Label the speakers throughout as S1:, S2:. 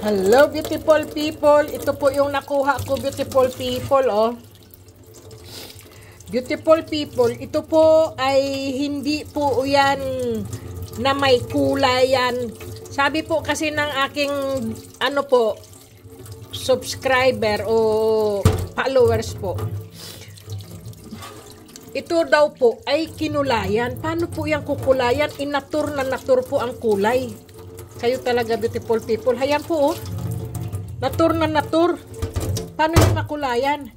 S1: Hello beautiful people, ito po yung nakuha ko beautiful people oh. Beautiful people, ito po ay hindi po yan na may kulay yan. Sabi po kasi ng aking ano po subscriber o followers po, ito daw po ay kinulayan. Paano po yung kukulayan? Inatur na natur po ang kulay. Kayo talaga beautiful people. Hayan po oh. Natur na natur. Paano yung makulayan?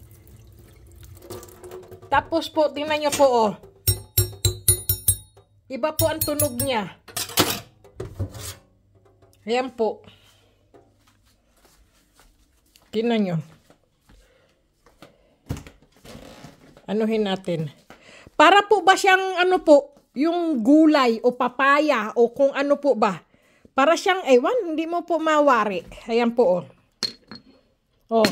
S1: Tapos po, tingnan nyo po oh. Iba po ang tunog niya. Ayan po. Tingnan nyo. Anuhin natin. Para po ba siyang ano po, yung gulay o papaya o kung ano po ba? Para siyang ewan, hindi mo po mawari. Ayan po oh. Oh.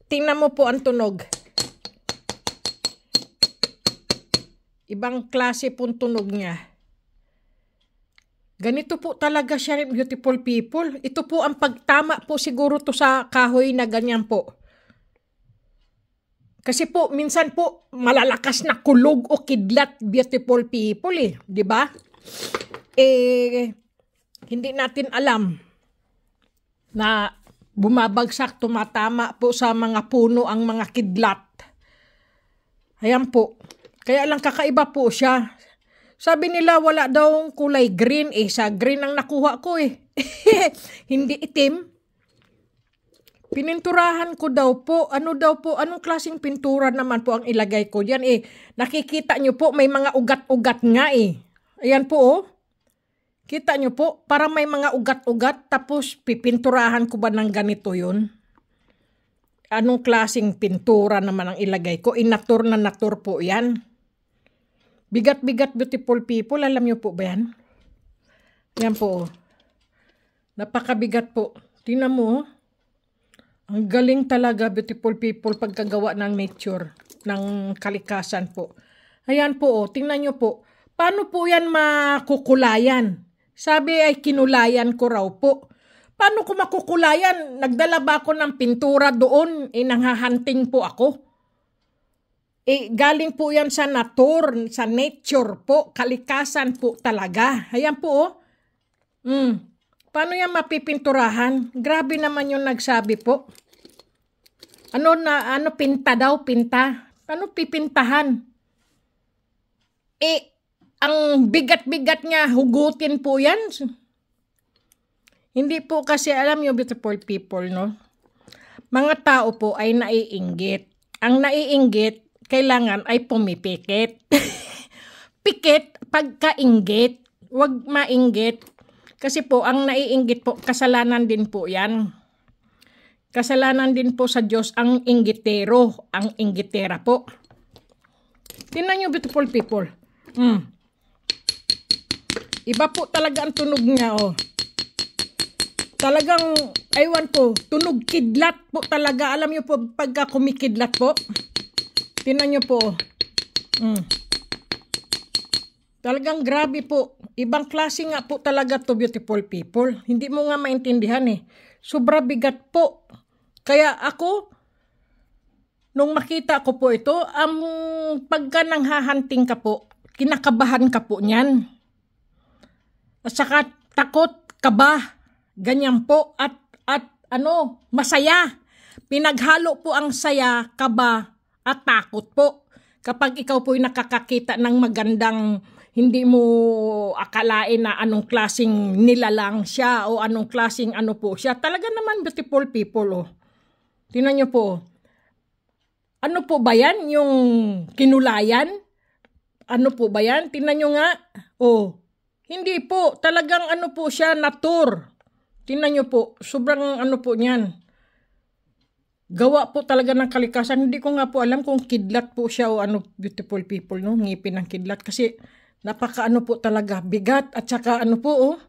S1: Tingnan mo po ang tunog. Ibang klase pong tunog niya. Ganito po talaga siya, beautiful people. Ito po ang pagtama po siguro to sa kahoy na ganyan po. Kasi po, minsan po, malalakas na kulog o kidlat, beautiful people eh. Diba? Hindi natin alam na bumabagsak, tumatama po sa mga puno ang mga kidlat. Ayan po. Kaya lang kakaiba po siya. Sabi nila wala daw kulay green eh. Sa green ang nakuha ko eh. Hindi itim. Pininturahan ko daw po. Ano daw po? Anong klaseng pintura naman po ang ilagay ko diyan eh. Nakikita nyo po may mga ugat-ugat nga eh. Ayan po oh. Kita nyo po, para may mga ugat-ugat, tapos pipinturahan ko ba ng ganito yun? Anong klaseng pintura naman ang ilagay ko? Inatur na natur po yan. Bigat-bigat beautiful people, alam nyo po ba yan? Yan po. Napakabigat po. Tingnan mo. Ang galing talaga beautiful people pagkagawa ng nature, ng kalikasan po. Ayan po, tingnan nyo po. Paano po yan makukulayan? Sabi ay kinulayan ko raw po. Paano ko makukulayan? Nagdala ba ako ng pintura doon? Nanghahanting po ako. Galing po yan sa sa nature po. Kalikasan po talaga. Ayan po oh. Paano yan mapipinturahan? Grabe naman yung nagsabi po. Pinta daw, pinta. Paano pipintahan? Ang bigat-bigat niya, hugutin po yan. Hindi po kasi alam nyo, beautiful people, no? Mga tao po ay naiinggit. Ang naiinggit, kailangan ay pumipikit. Pikit, pagkainggit. Huwag mainggit. Kasi po, ang naiinggit po, kasalanan din po yan. Kasalanan din po sa Diyos ang inggitero, ang inggitera po. Tingnan nyo, beautiful people. Iba po talaga ang tunog niya, oh. Talagang, aywan po, tunog kidlat po talaga. Alam niyo po, pagka kumikidlat po, tingnan niyo po. Talagang grabe po. Ibang klase nga po talaga to, beautiful people. Hindi mo nga maintindihan eh. Sobra bigat po. Kaya ako, nung makita ko po ito, pagka nanghahanting ka po, kinakabahan ka po niyan. At saka takot, kaba, ganyan po. At masaya. Pinaghalo po ang saya, kaba, at takot po. Kapag ikaw po'y nakakakita ng magandang, hindi mo akalain na anong klaseng nilalang siya o anong klaseng ano po siya. Talaga naman beautiful people oh. Tingnan nyo po. Ano po ba yan? Yung kinulayan? Ano po ba yan? Tingnan nyo nga. Oh. Hindi po. Talagang ano po siya, natur. Tingnan nyo po. Sobrang ano po niyan. Gawa po talaga ng kalikasan. Hindi ko nga po alam kung kidlat po siya o ano, beautiful people, no? Ngipin ng kidlat. Kasi napaka ano po talaga. Bigat at saka ano po, oh.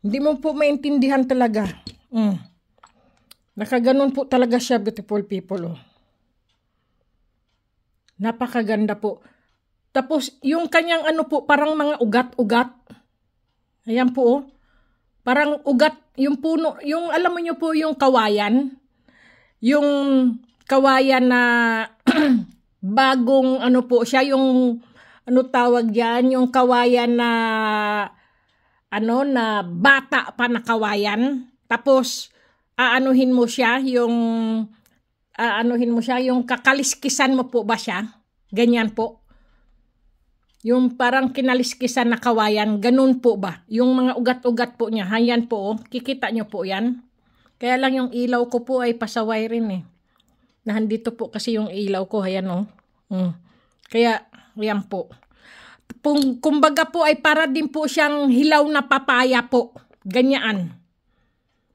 S1: Hindi mo po maintindihan talaga. Nakaganon po talaga siya, beautiful people, oh. Napakaganda po. Tapos, yung kanyang ano po, parang mga ugat-ugat. Ayan po, oh. Parang ugat, yung puno, yung alam mo nyo po yung kawayan na bagong ano po siya, yung ano tawag diyan, yung kawayan na ano na bata pa na kawayan. Tapos aanuhin mo siya, yung kakaliskisan mo po ba siya? Ganyan po. Yung parang kinaliskisan na kawayan, ganun po ba? Yung mga ugat-ugat po niya, hayan po, kikita nyo po yan. Kaya lang yung ilaw ko po ay pasaway rin eh. Nahandito po kasi yung ilaw ko, hayan o. Kaya, yan po. Kumbaga po ay para din po siyang hilaw na papaya po. Ganyan.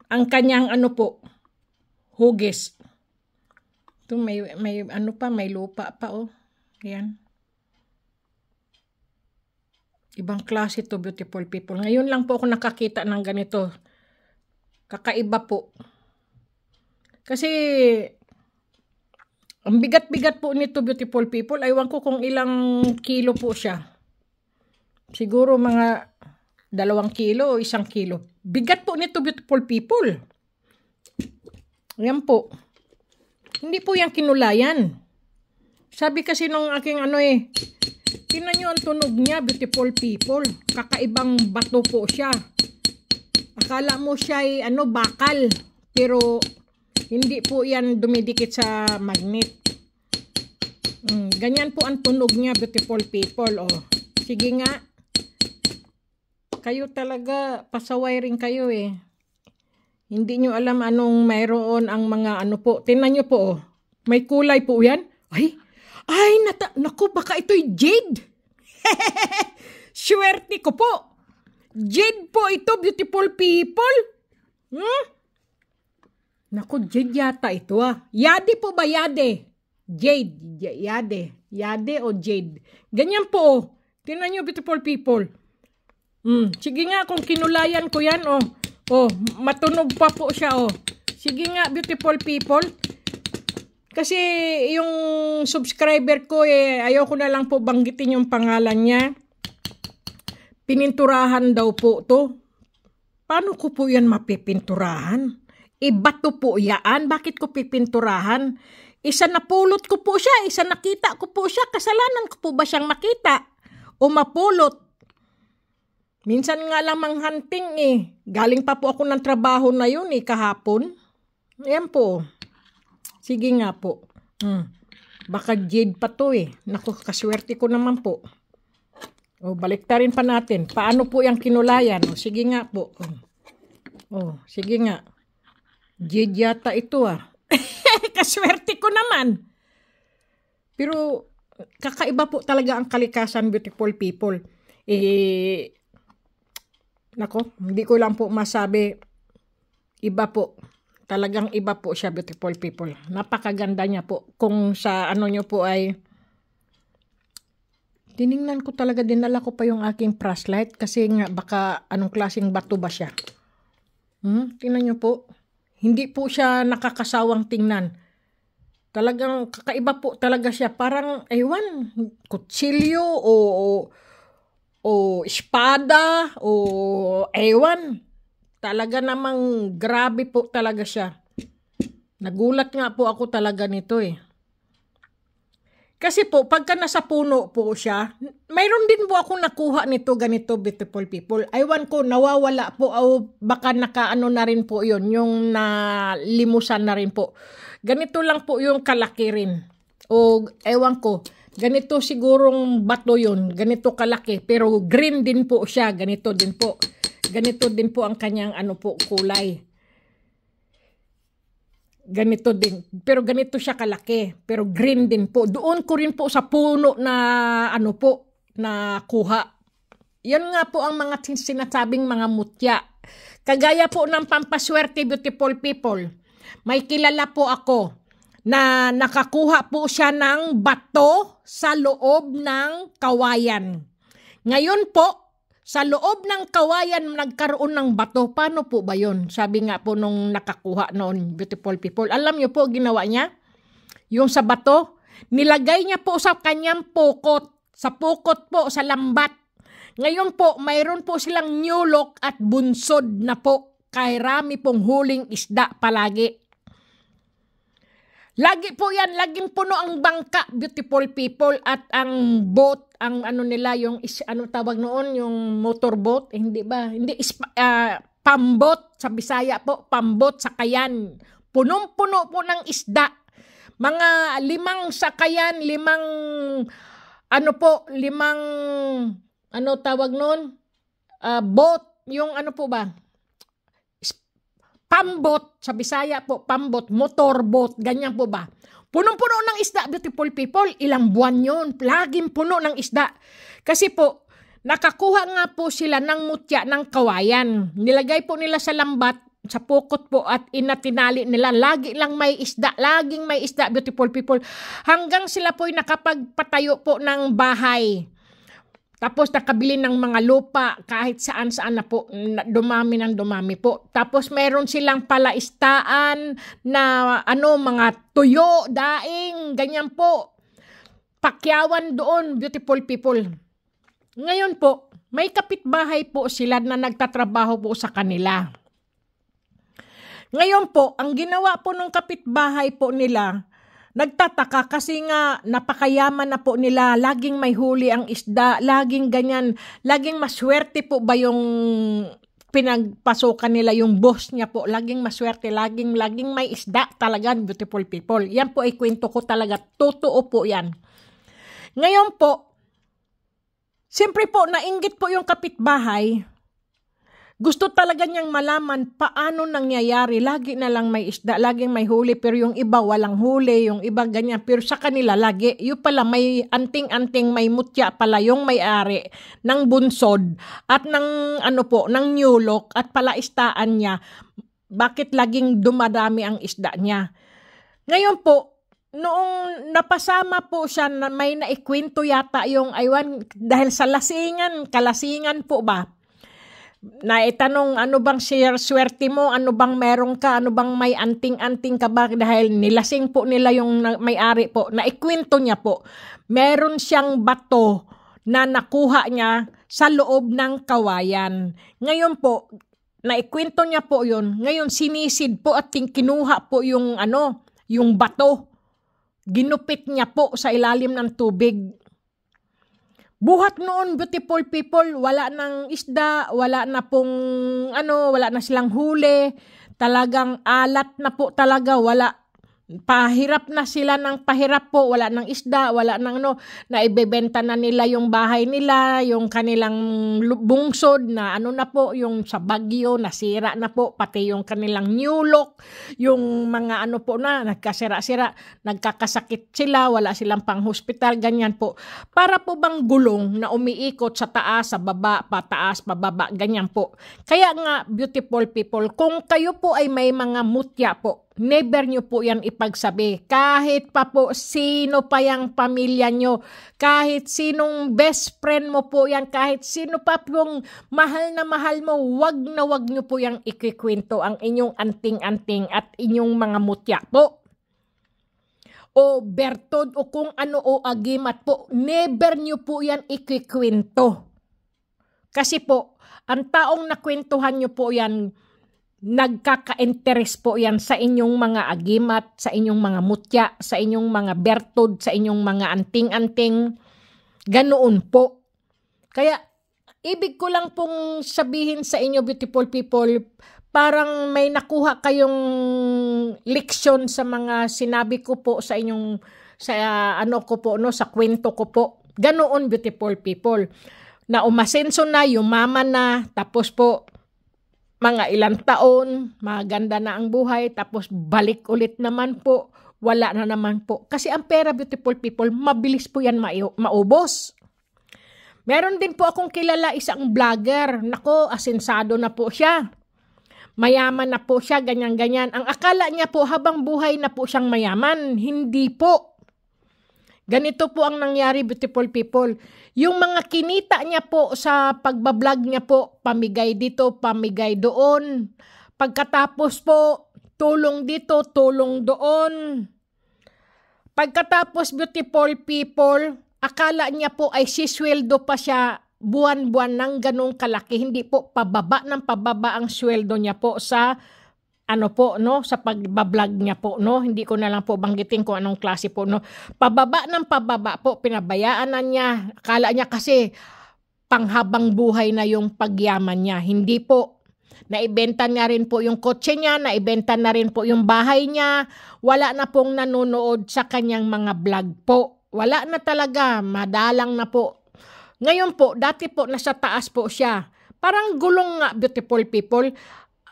S1: Ang kanyang ano po, hugis. Ito may ano pa, may lupa pa oh. Ayan. Ibang klase to, beautiful people. Ngayon lang po ako nakakita ng ganito. Kakaiba po. Kasi ang bigat-bigat po nito, beautiful people. Aywan ko kung ilang kilo po siya. Siguro mga 2 kilo o 1 kilo. Bigat po nito, beautiful people. Ayan po. Hindi po yan kinulayan. Sabi kasi nung aking ano eh, tingnan nyo ang tunog niya, beautiful people. Kakaibang bato po siya. Akala mo siya ay ano, bakal. Pero hindi po yan dumidikit sa magnet. Ganyan po ang tunog niya, beautiful people. Oh. Sige nga. Kayo talaga, pasaway rin kayo eh. Hindi nyo alam anong mayroon ang mga ano po. Tingnan nyo po, oh. May kulay po yan. Ay, naku, baka ito'y jade. Swerte ko po. Jade po ito, beautiful people. Naku, jade yata ito ah. Yade po ba yade? Jade. Yade o jade. Ganyan po oh. Tingnan nyo, beautiful people. Sige nga, kung kinulayan ko yan oh. Oh, matunog pa po siya oh. Sige nga, beautiful people. Kasi yung subscriber ko eh, ayoko na lang po banggitin yung pangalan niya. Pininturahan daw po to. Paano ko po yan mapipinturahan? Bato po yan. Bakit ko pipinturahan? Isa napulot ko po siya. Isa nakita ko po siya. Kasalanan ko po ba siyang makita? O mapulot? Minsan nga lang manghunting eh. Galing pa po ako ng trabaho na yun eh, kahapon. Ayan po. Sige nga po. Baka jade pa to eh. Naku, kaswerte ko naman po. O, baliktarin pa natin. Paano po yung kinulayan? O, sige nga po. O, sige nga. Jade yata ito ah. Kaswerte ko naman. Pero, kakaiba po talaga ang kalikasan, beautiful people. Nako, hindi ko lang po masabi. Iba po. Talagang iba po siya, beautiful people. Napakaganda niya po. Kung sa ano nyo po ay tiningnan ko talaga, dinala ko pa yung aking flashlight kasi nga baka anong klaseng bato ba siya. Tingnan nyo po. Hindi po siya nakakasawang tingnan. Talagang kakaiba po talaga siya. Parang, ewan, kutsilyo o espada o ewan. Talaga namang grabe po talaga siya. Nagulat nga po ako talaga nito eh. Kasi po, pagka nasa puno po siya, mayroon din po ako nakuha nito ganito, beautiful people. Aywan ko, nawawala po o baka nakaano na rin po yun, yung nalimusan na rin po. Ganito lang po yung kalaki rin. O ewan ko, ganito sigurong bato yun, ganito kalaki. Pero green din po siya, ganito din po. Ganito din po ang kanyang ano po, kulay. Ganito din. Pero ganito siya kalaki. Pero green din po. Doon ko rin po sa puno na ano po, na kuha. Yan nga po ang mga sinasabing mga mutya. Kagaya po ng pampaswerte, beautiful people. May kilala po ako na nakakuha po siya ng bato sa loob ng kawayan. Ngayon po, sa loob ng kawayan nagkaroon ng bato. Paano po ba yun? Sabi nga po nung nakakuha noon, beautiful people. Alam niyo po ginawa niya? Yung sa bato, nilagay niya po sa kanyang pukot. Sa pukot po, sa lambat. Ngayon po, mayroon po silang nyulok at bunsod na po. Kay rami pong huling isda palagi. Lagi po yan, laging puno ang bangka, beautiful people, at ang boat, ang ano nila, yung, ano tawag noon, yung motorboat, hindi ba? Hindi, pambot, sa Bisaya po, pambot, sakayan. Punong-puno po ng isda. Mga 5 sakayan, 5, ano tawag noon? Boat, yung ano po ba? Pambot, sa Bisaya po, pambot, motorboat, ganyan po ba? Punong-puno ng isda, beautiful people, ilang buwan yun, laging puno ng isda. Kasi po, nakakuha nga po sila ng mutya ng kawayan. Nilagay po nila sa lambat, sa pukot po at inatinali nila. Lagi lang may isda, laging may isda, beautiful people. Hanggang sila po'y nakapagpatayo po ng bahay. Tapos nakabili ng mga lupa kahit saan-saan na po, dumami ng dumami po. Tapos meron silang palaistaan na mga tuyo, daing, ganyan po. Pakyawan doon, beautiful people. Ngayon po, may kapitbahay po sila na nagtatrabaho po sa kanila. Ngayon po, ang ginawa po ng kapitbahay po nila, nagtataka kasi nga napakayaman na po nila, laging may huli ang isda, laging ganyan, laging maswerte po ba yung pinagpasokan nila, yung boss niya po, laging maswerte, laging may isda talaga, beautiful people. Yan po ay kwento ko talaga, totoo po yan. Ngayon po, siyempre po, nainggit po yung kapitbahay. Gusto talaga niyang malaman paano nangyayari. Lagi na lang may isda, laging may huli, pero yung iba walang huli, yung iba ganyan. Pero sa kanila lagi, yung pala may anting-anting, may mutya pala yung may-ari ng bunsod at ng ng nyulok at palaistaan niya. Bakit laging dumadami ang isda niya? Ngayon po, noong napasama po siya, may naikwento yata yung aywan, dahil sa kalasingan po ba? Na itanong, ano bang swerte mo, ano bang meron ka, ano bang may anting-anting ka ba, dahil nilasing po nila yung may-ari po, naikwento niya po, meron siyang bato na nakuha niya sa loob ng kawayan. Ngayon po, naikwento niya po yun, ngayon sinisid po at kinuha po yung yung bato, ginupit niya po sa ilalim ng tubig. Buhat noon, beautiful people, wala nang isda, wala na silang huli, talagang alat na po talaga, pahirap na sila ng pahirap po, wala nang isda, wala nang naibebenta na nila yung bahay nila, yung kanilang bungsod na na po, yung sa bagyo, nasira na po, pati yung kanilang nyulok, yung mga po na, nagkasira-sira, nagkakasakit sila, wala silang pang-hospital, ganyan po. Para po bang gulong na umiikot sa taas, sa baba, pataas, pababa, ganyan po. Kaya nga, beautiful people, kung kayo po ay may mga mutya po, never nyo po yan ipagsabi. Kahit pa po sino pa yung pamilya nyo, kahit sinong best friend mo po yan, kahit sino pa pong mahal na mahal mo, wag nyo po yung ikikwento ang inyong anting-anting at inyong mga mutya po. O bertod o kung ano o agimat po, never nyo po yan ikikwento. Kasi po, ang taong nakwentuhan nyo po yan, nagkaka-interest po yan sa inyong mga agimat, sa inyong mga mutya, sa inyong mga bertod, sa inyong mga anting-anting. Ganoon po. Kaya, ibig ko lang pong sabihin sa inyo, beautiful people, parang may nakuha kayong leksyon sa mga sinabi ko po sa inyong, sa kwento ko po. Ganoon, beautiful people. Na umasenso na, yumaman na, tapos po, mga ilang taon, maganda na ang buhay, tapos balik ulit naman po, wala na naman po. Kasi ang pera, beautiful people, mabilis po yan maubos. Meron din po akong kilala isang vlogger, nako, asensado na po siya. Mayaman na po siya, ganyan-ganyan. Ang akala niya po, habang buhay na po siyang mayaman, hindi po. Ganito po ang nangyari, beautiful people. Yung mga kinita niya po sa pagbablog niya po, pamigay dito, pamigay doon. Pagkatapos po, tulong dito, tulong doon. Pagkatapos, beautiful people, akala niya po ay sisweldo pa siya buwan-buwan ng ganong kalaki, hindi po pababa ng pababa ang sweldo niya po sa ano po, no, sa pagbablog niya po, no, hindi ko na lang po banggitin kung anong klase po, no, pababa ng pababa po, pinabayaan na niya, akala niya kasi panghabang buhay na yung pagyaman niya, hindi po, naibenta niya rin po yung kotse niya, naibenta na rin po yung bahay niya, wala na pong nanonood sa kanyang mga vlog po, wala na talaga, madalang na po. Ngayon po, dati po nasa taas po siya, parang gulong nga, beautiful people,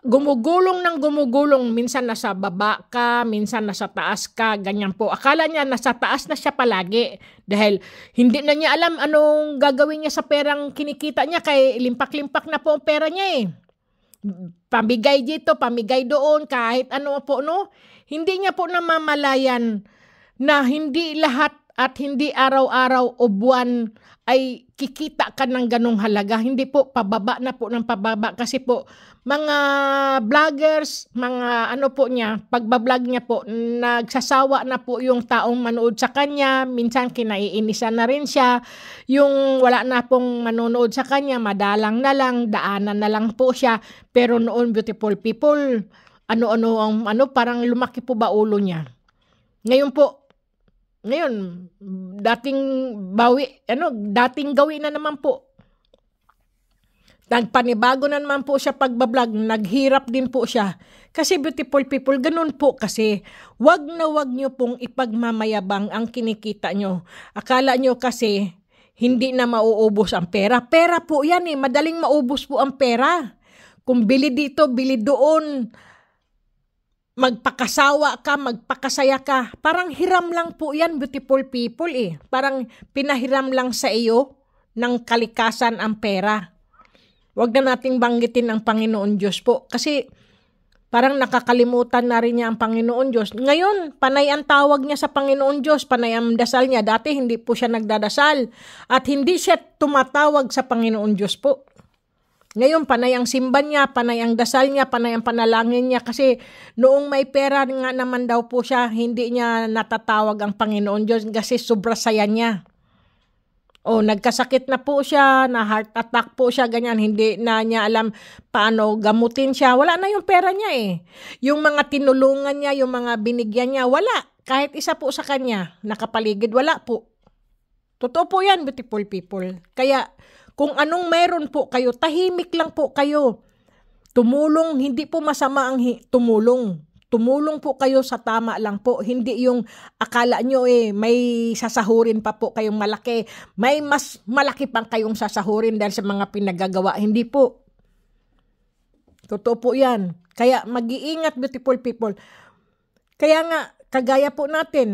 S1: gumugulong ng gumugulong, minsan nasa baba ka, minsan nasa taas ka, ganyan po. Akala niya nasa taas na siya palagi dahil hindi na niya alam anong gagawin niya sa perang kinikita niya kay limpak-limpak na po ang pera niya eh. Pamigay dito, pamigay doon, kahit ano po, no? Hindi niya po namamalayan na hindi lahat at hindi araw-araw o buwan ay kikita ka ng ganong halaga. Hindi po, pababa na po ng pababa kasi po mga vloggers, mga ano po niya, pagbablog niya po, nagsasawa na po yung taong manood sa kanya, minsan kinaiinisan na rin siya, yung wala na pong manonood sa kanya, madalang na lang, daanan na lang po siya, pero noon beautiful people, parang lumaki po ba ulo niya. Ngayon po, dating dating gawin na naman po. Nagpanibago na naman po siya pagbablog, naghirap din po siya. Kasi beautiful people, ganun po kasi, wag na wag nyo pong ipagmamayabang ang kinikita nyo. Akala nyo kasi, hindi na mauubos ang pera. Pera po yan eh, madaling maubos po ang pera. Kung bili dito, bili doon, magpakasawa ka, magpakasaya ka, parang hiram lang po yan, beautiful people eh. Parang pinahiram lang sa iyo ng kalikasan ang pera. Huwag na nating banggitin ang Panginoon Diyos po. Kasi parang nakakalimutan na rin niya ang Panginoon Diyos. Ngayon, panay ang tawag niya sa Panginoon Diyos. Panay ang dasal niya. Dati hindi po siya nagdadasal. At hindi siya tumatawag sa Panginoon Diyos po. Ngayon, panay ang simba niya, panay ang dasal niya, panay ang panalangin niya. Kasi noong may pera nga naman daw po siya, hindi niya natatawag ang Panginoon Diyos kasi sobra saya niya. O nagkasakit na po siya, na heart attack po siya, ganyan, hindi na niya alam paano gamutin siya. Wala na yung pera niya eh. Yung mga tinulungan niya, yung mga binigyan niya, wala. Kahit isa po sa kanya, nakapaligid, wala po. Totoo po yan, beautiful people. Kaya kung anong meron po kayo, tahimik lang po kayo. Tumulong, hindi po masama ang tumulong. Tumulong po kayo sa tama lang po. Hindi yung akala nyo may sasahurin pa po kayong malaki. May mas malaki pang kayong sasahurin dahil sa mga pinagagawa. Hindi po. Totoo po yan. Kaya mag-iingat, beautiful people. Kaya nga, kagaya po natin,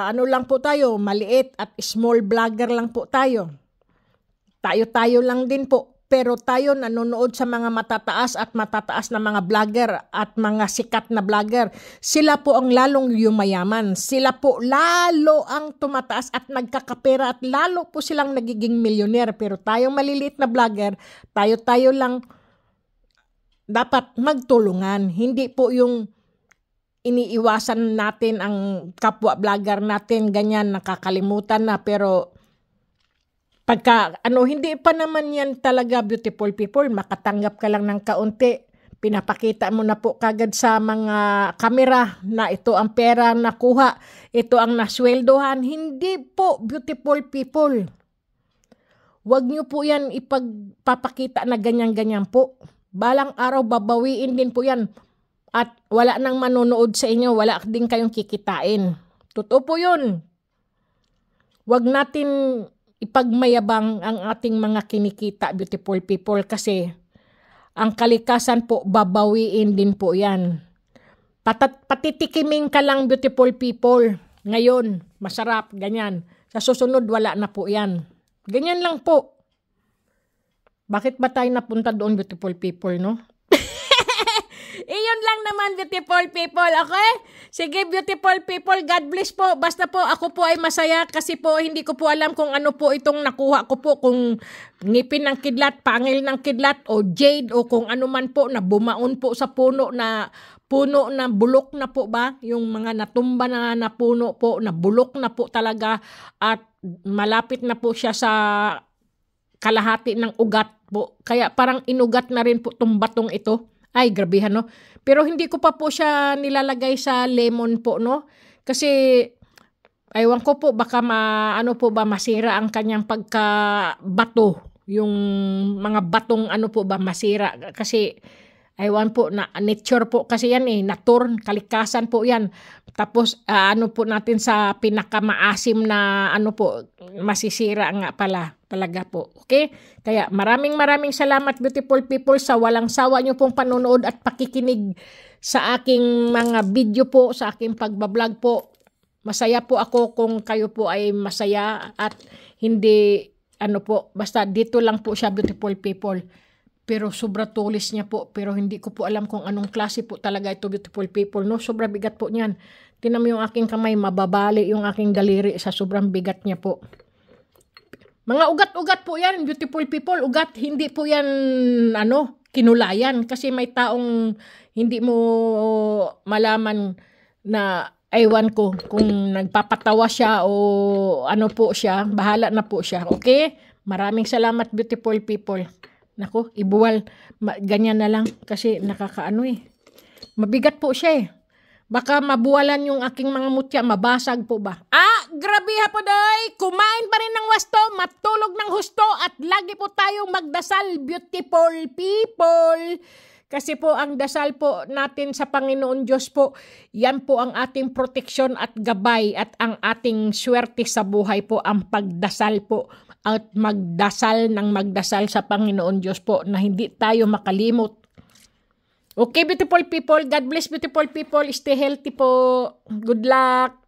S1: lang po tayo, maliit at small vlogger lang po tayo. Tayo-tayo lang din po. Pero tayo nanonood sa mga matataas na mga vlogger at mga sikat na vlogger. Sila po ang lalong yumayaman. Sila po lalo ang tumataas at nagkakapera at lalo po silang nagiging milyonero. Pero tayong maliliit na vlogger, tayo-tayo lang dapat magtulungan. Hindi po yung iniiwasan natin ang kapwa vlogger natin, ganyan, nakakalimutan na. Pero hindi pa naman yan talaga, beautiful people, makatanggap ka lang ng kaunti. Pinapakita mo na po kagad sa mga kamera na ito ang pera nakuha, ito ang nasweldohan. Hindi po, beautiful people. Huwag nyo po yan ipagpapakita na ganyan-ganyan po. Balang araw, babawiin din po yan. At wala nang manonood sa inyo, wala din kayong kikitain. Totoo po yun. Huwag natin ipagmayabang ang ating mga kinikita, beautiful people, kasi ang kalikasan po, babawiin din po yan. Patitikimin ka lang, beautiful people. Ngayon, masarap, ganyan. Sa susunod, wala na po yan. Ganyan lang po. Bakit ba tayo napunta doon, beautiful people, no? Iyon lang naman, beautiful people, okay? Sige, beautiful people, God bless po. Basta po, ako po ay masaya kasi po hindi ko po alam kung ano po itong nakuha ko po. Kung ngipin ng kidlat, pangil ng kidlat, o jade, o kung ano man po na bumaon po sa puno na bulok na po ba? Yung mga natumba na puno po, na bulok na po talaga at malapit na po siya sa kalahati ng ugat po. Kaya parang inugat na rin po itong batong ito. Ay, grabihan, no? Pero hindi ko pa po siya nilalagay sa lemon po, no? Kasi, aywan ko po, baka masira ang kanyang pagkabato. Yung mga batong masira. Kasi, aywan po, na nature po kasi yan nature, kalikasan po yan. Tapos, po natin sa pinakamaasim na masisira nga pala talaga po. Okay? Kaya maraming salamat beautiful people sa walang sawa nyo pong panonood at pakikinig sa aking mga video po, sa aking pagbablog po. Masaya po ako kung kayo po ay masaya at hindi, basta dito lang po siya beautiful people. Pero sobra tulis niya po. Pero hindi ko po alam kung anong klase po talaga ito beautiful people. No, sobra bigat po niyan. Tinan mo yung aking kamay, mababali yung aking daliri sa sobrang bigat niya po. Mga ugat-ugat po yan, beautiful people. Ugat, hindi po yan, kinulayan. Kasi may taong hindi mo malaman na, aywan ko, kung nagpapatawa siya o po siya, bahala na po siya. Okay? Maraming salamat beautiful people. Nako, ibuwal. Ganyan na lang kasi mabigat po siya Baka mabuwalan yung aking mga mutya, mabasag po ba? Grabe po day! Kumain pa rin ng wasto, matulog ng husto at lagi po tayong magdasal, beautiful people. Kasi po ang dasal po natin sa Panginoon Diyos po, yan po ang ating proteksyon at gabay at ang ating swerte sa buhay po, ang pagdasal po. At magdasal sa Panginoon Diyos po na hindi tayo makalimot. Okay, beautiful people. God bless beautiful people. Stay healthy po. Good luck.